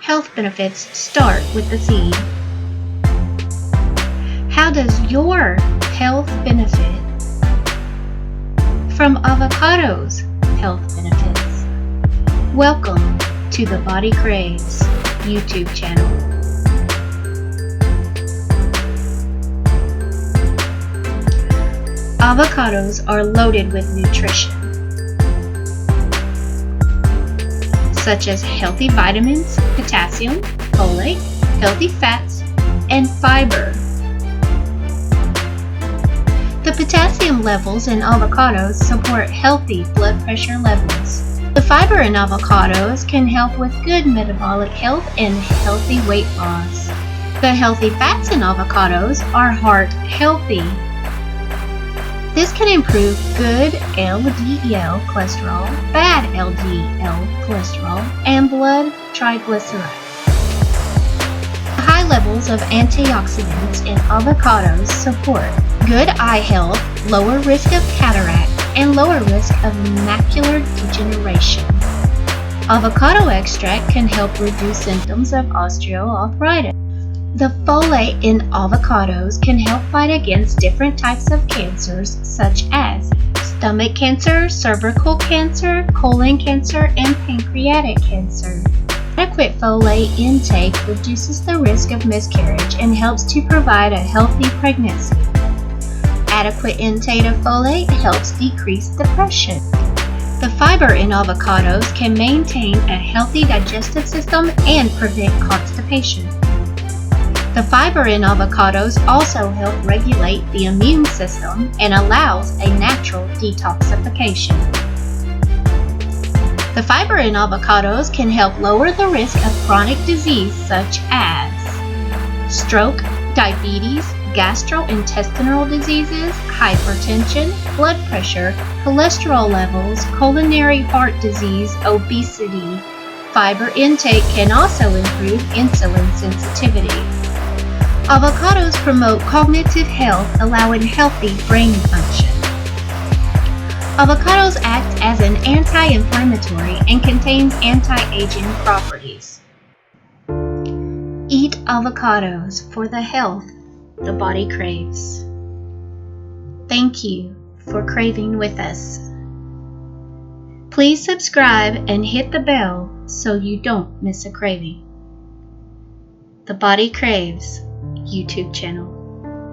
Health benefits start with the seed. How does your health benefit from avocados' health benefits? Welcome to the Body Craves YouTube channel. Avocados are loaded with nutrition, such as healthy vitamins, potassium, folate, healthy fats, and fiber. The potassium levels in avocados support healthy blood pressure levels. The fiber in avocados can help with good metabolic health and healthy weight loss. The healthy fats in avocados are heart healthy. This can improve good LDL cholesterol, bad LDL cholesterol, and blood triglycerides. High levels of antioxidants in avocados support good eye health, lower risk of cataract, and lower risk of macular degeneration. Avocado extract can help reduce symptoms of osteoarthritis. The folate in avocados can help fight against different types of cancers such as stomach cancer, cervical cancer, colon cancer, and pancreatic cancer. Adequate folate intake reduces the risk of miscarriage and helps to provide a healthy pregnancy. Adequate intake of folate helps decrease depression. The fiber in avocados can maintain a healthy digestive system and prevent constipation. The fiber in avocados also help regulate the immune system and allows a natural detoxification. The fiber in avocados can help lower the risk of chronic disease such as stroke, diabetes, gastrointestinal diseases, hypertension, blood pressure, cholesterol levels, coronary heart disease, obesity. Fiber intake can also improve insulin sensitivity. Avocados promote cognitive health, allowing healthy brain function. Avocados act as an anti-inflammatory and contains anti-aging properties. Eat avocados for the health the body craves. Thank you for craving with us. Please subscribe and hit the bell so you don't miss a craving. The Body Craves YouTube channel.